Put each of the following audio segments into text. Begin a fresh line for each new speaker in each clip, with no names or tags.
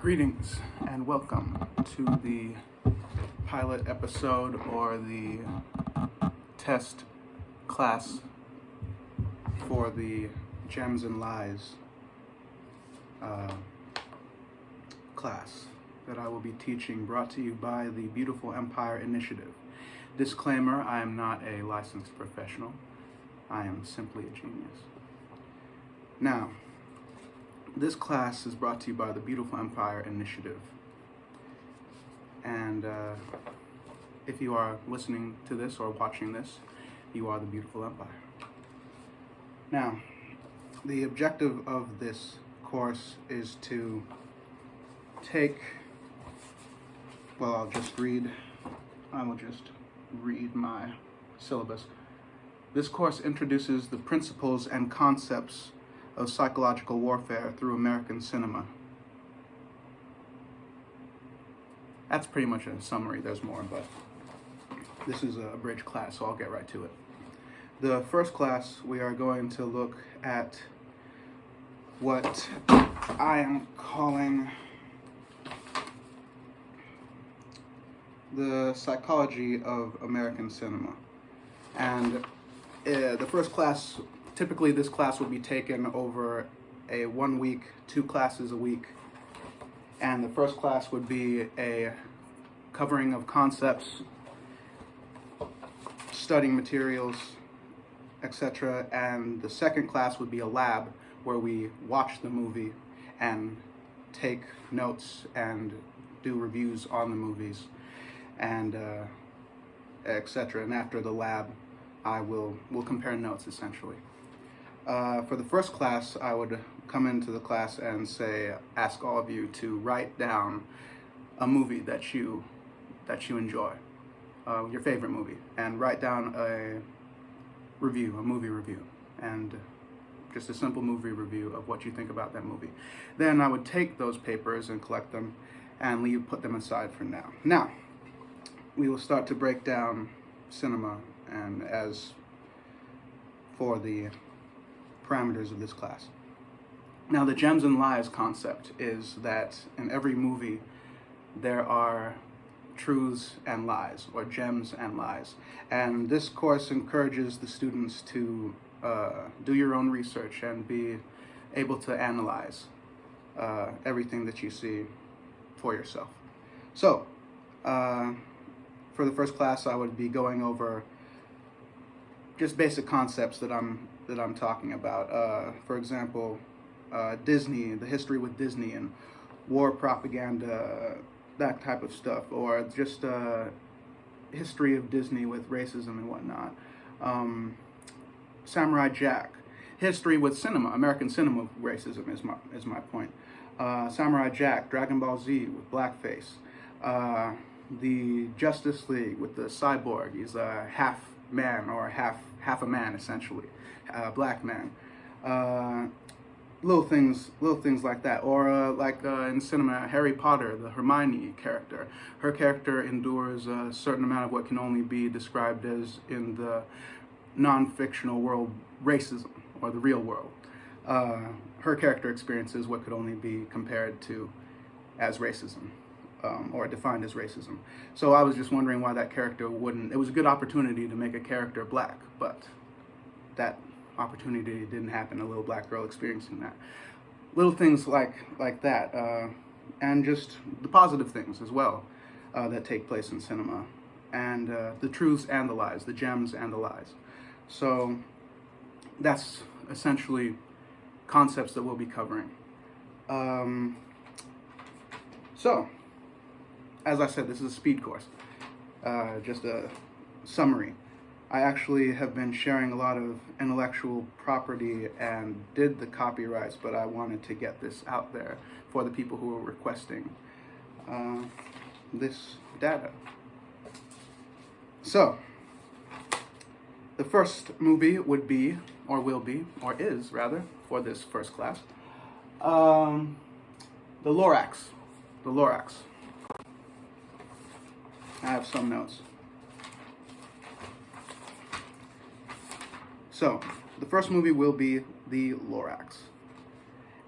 Greetings and welcome to the pilot episode or the test class for the Gems and Lies class that I will be teaching, brought to you by the Beautiful Empire Initiative. Disclaimer, I am not a licensed professional. I am simply a genius. Now, this class is brought to you by the Beautiful Empire Initiative. And if you are listening to this or watching this, you are the Beautiful Empire. Now, the objective of this course is to take, I will just read my syllabus. This course introduces the principles and concepts of psychological warfare through American cinema. That's pretty much a summary. There's more, but this is a bridge class, so I'll get right to it. The first class, we are going to look at what I am calling the psychology of American cinema. And the first class, typically this class would be taken over a 1 week, 2 classes a week. And the first class would be a covering of concepts, studying materials, etc. And the second class would be a lab where we watch the movie and take notes and do reviews on the movies and etc. And after the lab, we'll compare notes essentially. For the first class, I would come into the class and ask all of you to write down a movie that you enjoy, your favorite movie, and write down a movie review, and just a simple movie review of what you think about that movie. Then I would take those papers and collect them and put them aside for now. Now, we will start to break down cinema and as for the parameters of this class. Now, the Gems and Lies concept is that in every movie there are truths and lies, or gems and lies. And this course encourages the students to do your own research and be able to analyze everything that you see for yourself. So, for the first class, I would be going over just basic concepts that I'm talking about. For example, Disney, the history with Disney and war propaganda, that type of stuff, or just history of Disney with racism and whatnot. Samurai Jack, history with cinema, American cinema with racism is my point. Samurai Jack, Dragon Ball Z with blackface. The Justice League with the cyborg, he's a half man or half a man essentially, black man. Little things like that. Or like in cinema, Harry Potter, the Hermione character. Her character endures a certain amount of what can only be described as, in the non-fictional world, racism, or the real world. Her character experiences what could only be compared to as racism, or defined as racism. So I was just wondering why that character wouldn't. It was a good opportunity to make a character black, but that opportunity didn't happen. A little black girl experiencing that. Little things like that, and just the positive things as well that take place in cinema, and the truths and the lies, the gems and the lies. So that's essentially concepts that we'll be covering. So, as I said, this is a speed course, just a summary. I actually have been sharing a lot of intellectual property and did the copyrights, but I wanted to get this out there for the people who are requesting this data. So, the first movie would be, or will be, or is rather, for this first class, The Lorax. The Lorax. I have some notes. So, the first movie will be The Lorax.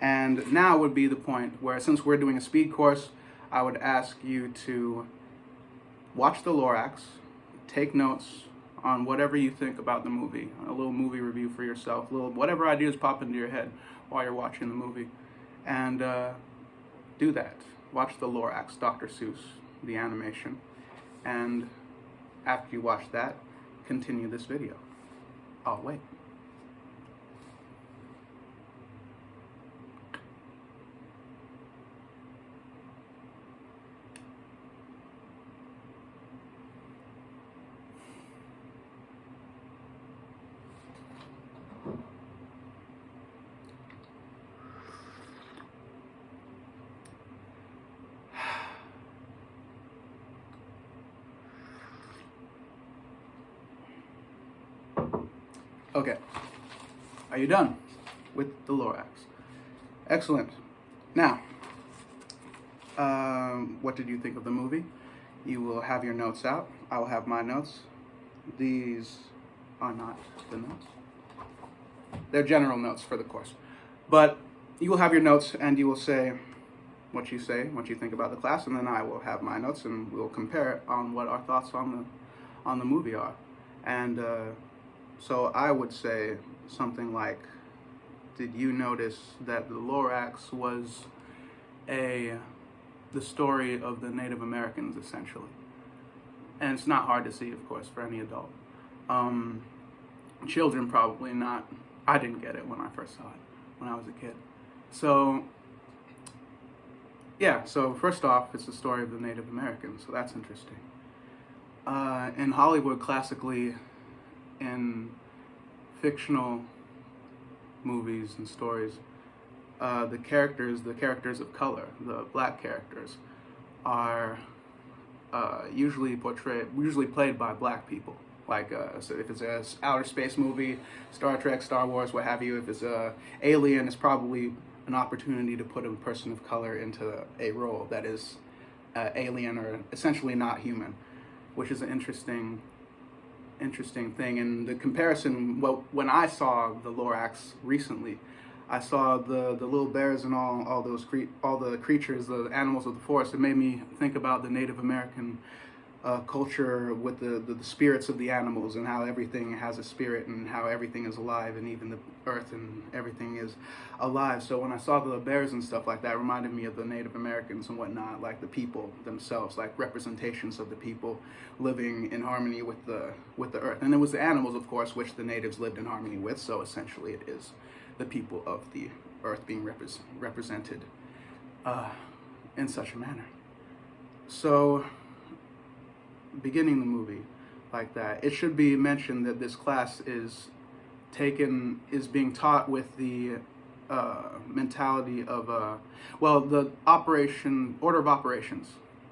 And now would be the point where, since we're doing a speed course, I would ask you to watch the Lorax, take notes on whatever you think about the movie, a little movie review for yourself, whatever ideas pop into your head while you're watching the movie, and do that. Watch the Lorax, Dr. Seuss, the animation, and after you watch that, continue this video. I'll wait. Okay, are you done with the Lorax? Excellent. Now, what did you think of the movie? You will have your notes out. I will have my notes. These are not the notes. They're general notes for the course. But you will have your notes and you will say what you think about the class, and then I will have my notes and we'll compare it on what our thoughts on the movie are. And so I would say something like, did you notice that the Lorax was the story of the Native Americans, essentially? And it's not hard to see, of course, for any adult. Children probably not. I didn't get it when I first saw it, when I was a kid. So, yeah, so first off, it's the story of the Native Americans, so that's interesting. In Hollywood, classically, in fictional movies and stories, the characters of color, the black characters, are usually played by black people. Like, so if it's an outer space movie, Star Trek, Star Wars, what have you, if it's Alien, it's probably an opportunity to put a person of color into a role that is alien or essentially not human, which is an interesting thing. And the comparison, well, when I saw the Lorax recently, I saw the little bears and all the creatures, the animals of the forest. It made me think about the Native American culture with the spirits of the animals, and how everything has a spirit and how everything is alive, and even the earth and everything is alive. So when I saw the bears and stuff like that, it reminded me of the Native Americans and whatnot, like the people themselves, like representations of the people living in harmony with the earth. And it was the animals, of course, which the natives lived in harmony with. So essentially, it is the people of the earth being represented in such a manner. So, beginning the movie like that, it should be mentioned that this class is being taught with the mentality of the order of operations.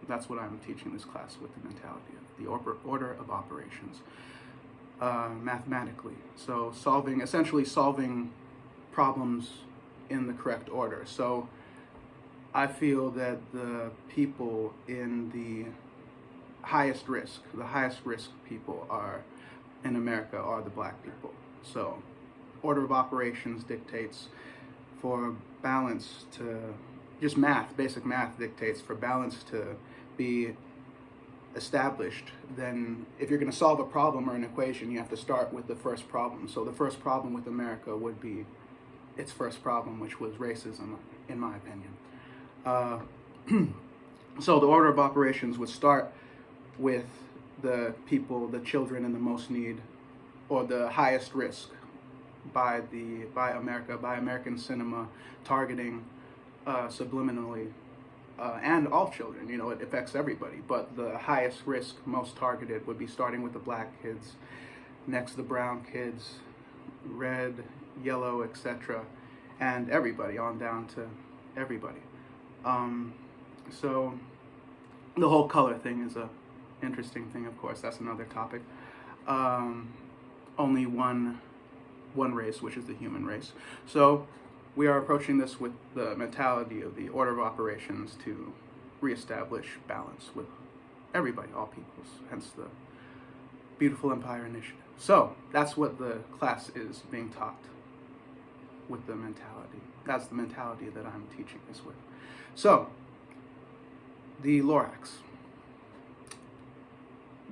That's what I'm teaching this class with, the mentality of the order of operations, mathematically. So essentially solving problems in the correct order. So I feel that the people in the highest risk people in America are the black people. So order of operations dictates for balance to, just basic math dictates for balance to be established. Then if you're going to solve a problem or an equation, you have to start with the first problem. So the first problem with America would be its first problem, which was racism, in my opinion. So the order of operations would start with the people, the children in the most need, or the highest risk, by American cinema targeting subliminally, and all children. You know, it affects everybody, but the highest risk, most targeted, would be starting with the black kids, next the brown kids, red, yellow, etc., and everybody on down to everybody. So the whole color thing is a interesting thing, of course. That's another topic. Only one race, which is the human race. So we are approaching this with the mentality of the order of operations to reestablish balance with everybody, all peoples, hence the Beautiful Empire Initiative. So that's what the class is being taught with the mentality. That's the mentality that I'm teaching this with. So, the Lorax.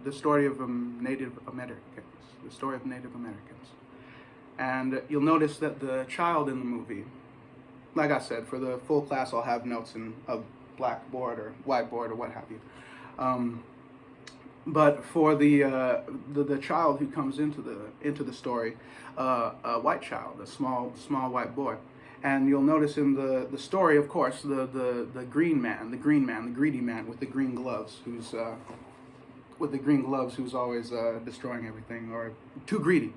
The story of Native Americans. The story of Native Americans. And you'll notice that the child in the movie, like I said, for the full class I'll have notes in a blackboard or whiteboard or what have you. But for the child who comes into the story, a white child, a small white boy, and you'll notice in the story, of course, the green man, the greedy man with the green gloves, who's always destroying everything, or too greedy.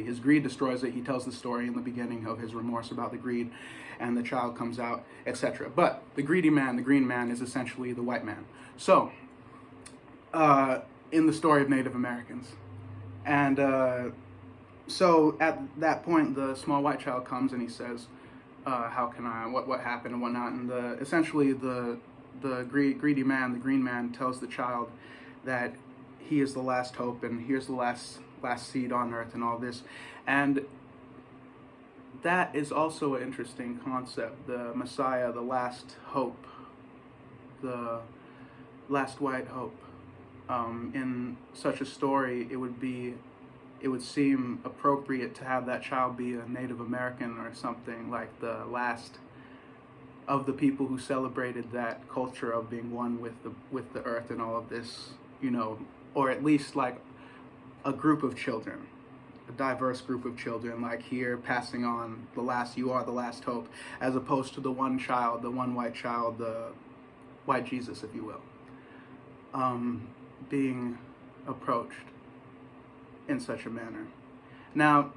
His greed destroys it. He tells the story in the beginning of his remorse about the greed, and the child comes out, etc. But the greedy man, the green man, is essentially the white man. So, in the story of Native Americans. And so at that point, the small white child comes and he says, how can I, what happened and whatnot. And essentially the greedy man, the green man, tells the child that he is the last hope and here's the last seed on earth and all this. And that is also an interesting concept. The Messiah, the last hope, the last white hope. In such a story, it would seem appropriate to have that child be a Native American or something, like the last of the people who celebrated that culture of being one with the earth and all of this, or at least like a group of children, a diverse group of children, like here, passing on you are the last hope, as opposed to the one child, the one white child, the white Jesus, if you will, being approached in such a manner. Now,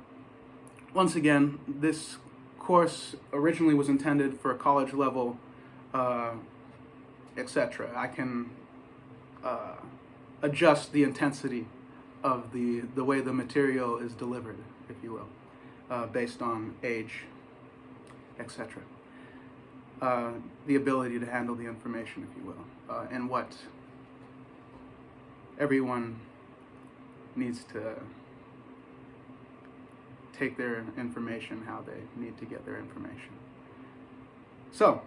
once again, this course originally was intended for a college level, etc. I can adjust the intensity of the way the material is delivered, if you will, based on age, etc. The ability to handle the information, if you will, and what everyone needs to take their information, how they need to get their information. So,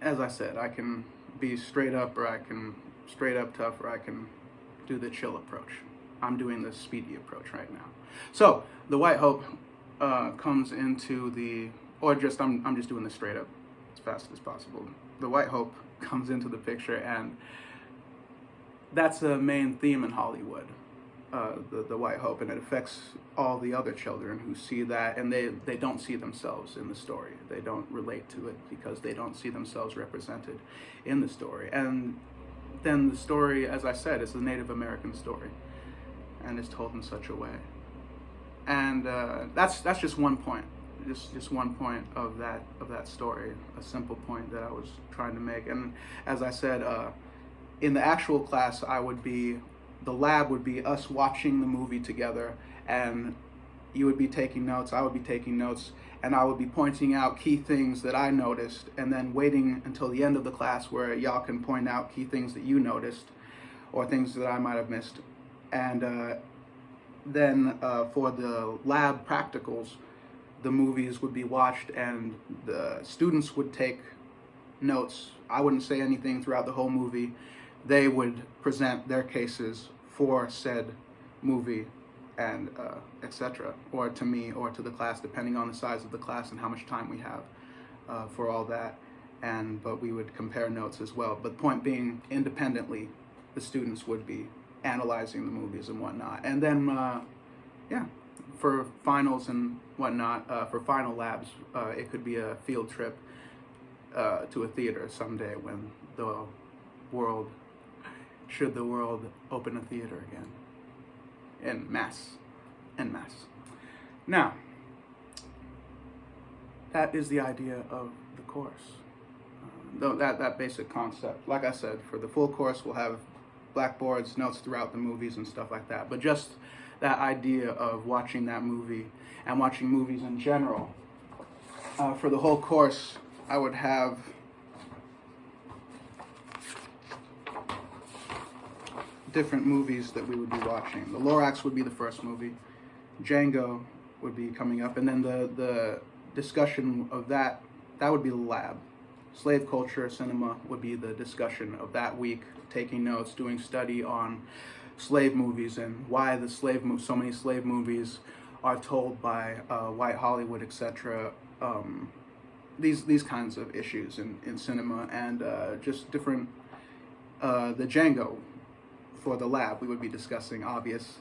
as I said, I can be straight up, or I can straight up tough, or I can do the chill approach. I'm doing the speedy approach right now. So, the white hope comes into I'm just doing this straight up as fast as possible. The white hope comes into the picture, and that's a main theme in Hollywood, the white hope, and it affects all the other children who see that, and they don't see themselves in the story. They don't relate to it because they don't see themselves represented in the story. And then the story, as I said, is a Native American story, and it's told in such a way. And that's just one point, just one point of that story, a simple point that I was trying to make. And as I said, in the actual class, the lab would be us watching the movie together, and you would be taking notes, I would be taking notes, and I would be pointing out key things that I noticed, and then waiting until the end of the class where y'all can point out key things that you noticed, or things that I might have missed. And then for the lab practicals, the movies would be watched and the students would take notes. I wouldn't say anything throughout the whole movie. They would present their cases for said movie and etc. or to me or to the class, depending on the size of the class and how much time we have for all that. But we would compare notes as well. But the point being, independently, the students would be analyzing the movies and whatnot. And then, for finals and whatnot, for final labs, it could be a field trip to a theater someday when should the world open a theater again en masse. Now, that is the idea of the course. That basic concept. Like I said, for the full course, we'll have blackboards, notes throughout the movies and stuff like that. But just that idea of watching that movie and watching movies in general. For the whole course, I would have different movies that we would be watching. The Lorax would be the first movie. Django would be coming up, and then the discussion of that would be the lab. Slave culture cinema would be the discussion of that week, taking notes, doing study on slave movies and why the so many slave movies are told by white Hollywood, etc. These kinds of issues in cinema, and just different. The Django for the lab, we would be discussing obvious,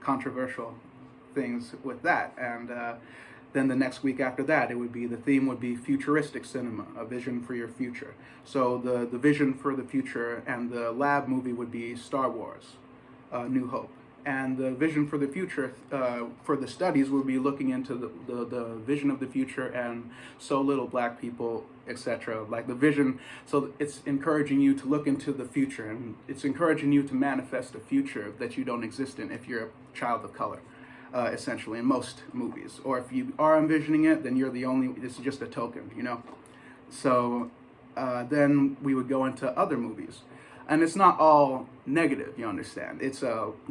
controversial things with that, and then the next week after that, the theme would be futuristic cinema, a vision for your future. So the vision for the future and the lab movie would be Star Wars, New Hope. And the vision for the future, for the studies, would be looking into the vision of the future and So Little Black People, etc. Like the vision, so it's encouraging you to look into the future, and it's encouraging you to manifest a future that you don't exist in if you're a child of color. Essentially, in most movies, or if you are envisioning it, then you're the only. It's just a token, you know. So then we would go into other movies, and it's not all negative. You understand? It's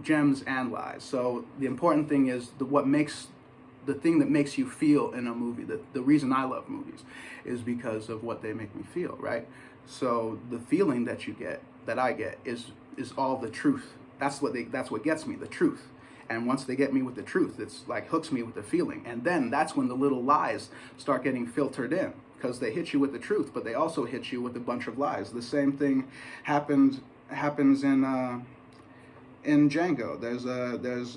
gems and lies. So the important thing is the thing that makes you feel in a movie. The reason I love movies is because of what they make me feel, right? So the feeling that you get, that I get, is all the truth. That's what gets me, the truth. And once they get me with the truth, it's like hooks me with the feeling. And then that's when the little lies start getting filtered in, because they hit you with the truth, but they also hit you with a bunch of lies. The same thing happens in Django.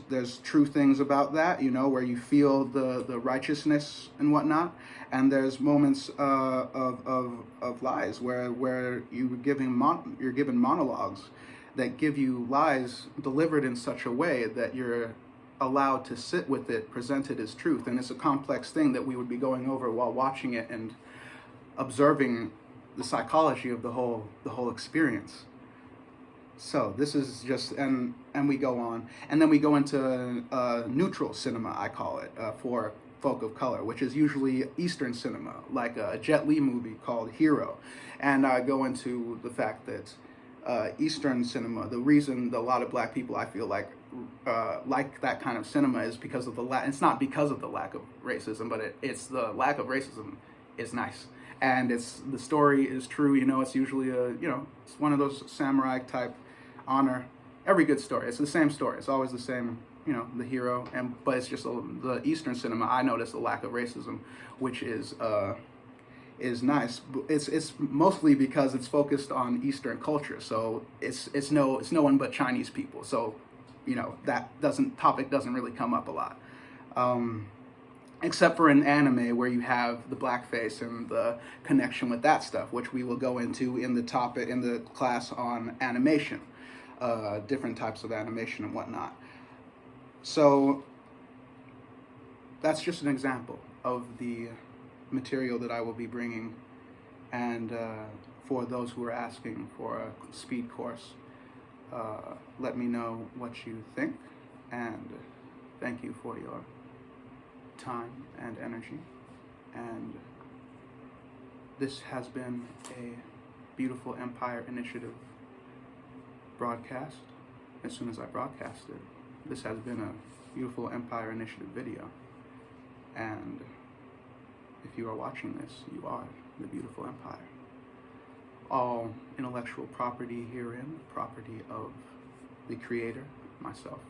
There's true things about that, you know, where you feel the righteousness and whatnot. And there's moments of lies where you're given monologues that give you lies delivered in such a way that you're allowed to sit with it, presented as truth. And it's a complex thing that we would be going over while watching it and observing the psychology of the whole experience. So this is just, and we go on, and then we go into neutral cinema, I call it, for folk of color, which is usually Eastern cinema, like a Jet Li movie called Hero. And I go into the fact that Eastern cinema, the reason a lot of black people, I feel like that kind of cinema is because of it's not because of the lack of racism, but it's the lack of racism is nice. And the story is true, you know, it's usually it's one of those samurai type honor. Every good story, it's the same story. It's always the same, you know, the hero, but it's just the Eastern cinema, I notice a lack of racism, which is nice. It's mostly because it's focused on Eastern culture, so it's no one but Chinese people. So, you know, that topic doesn't really come up a lot, except for in anime where you have the blackface and the connection with that stuff, which we will go into in the class on animation, different types of animation and whatnot. So that's just an example of the material that I will be bringing, and for those who are asking for a speed course, let me know what you think, and thank you for your time and energy. And this has been a Beautiful Empire Initiative broadcast. As soon as I broadcasted, this has been a Beautiful Empire Initiative video, and if you are watching this, you are the Beautiful Empire. All intellectual property herein, property of the Creator, myself.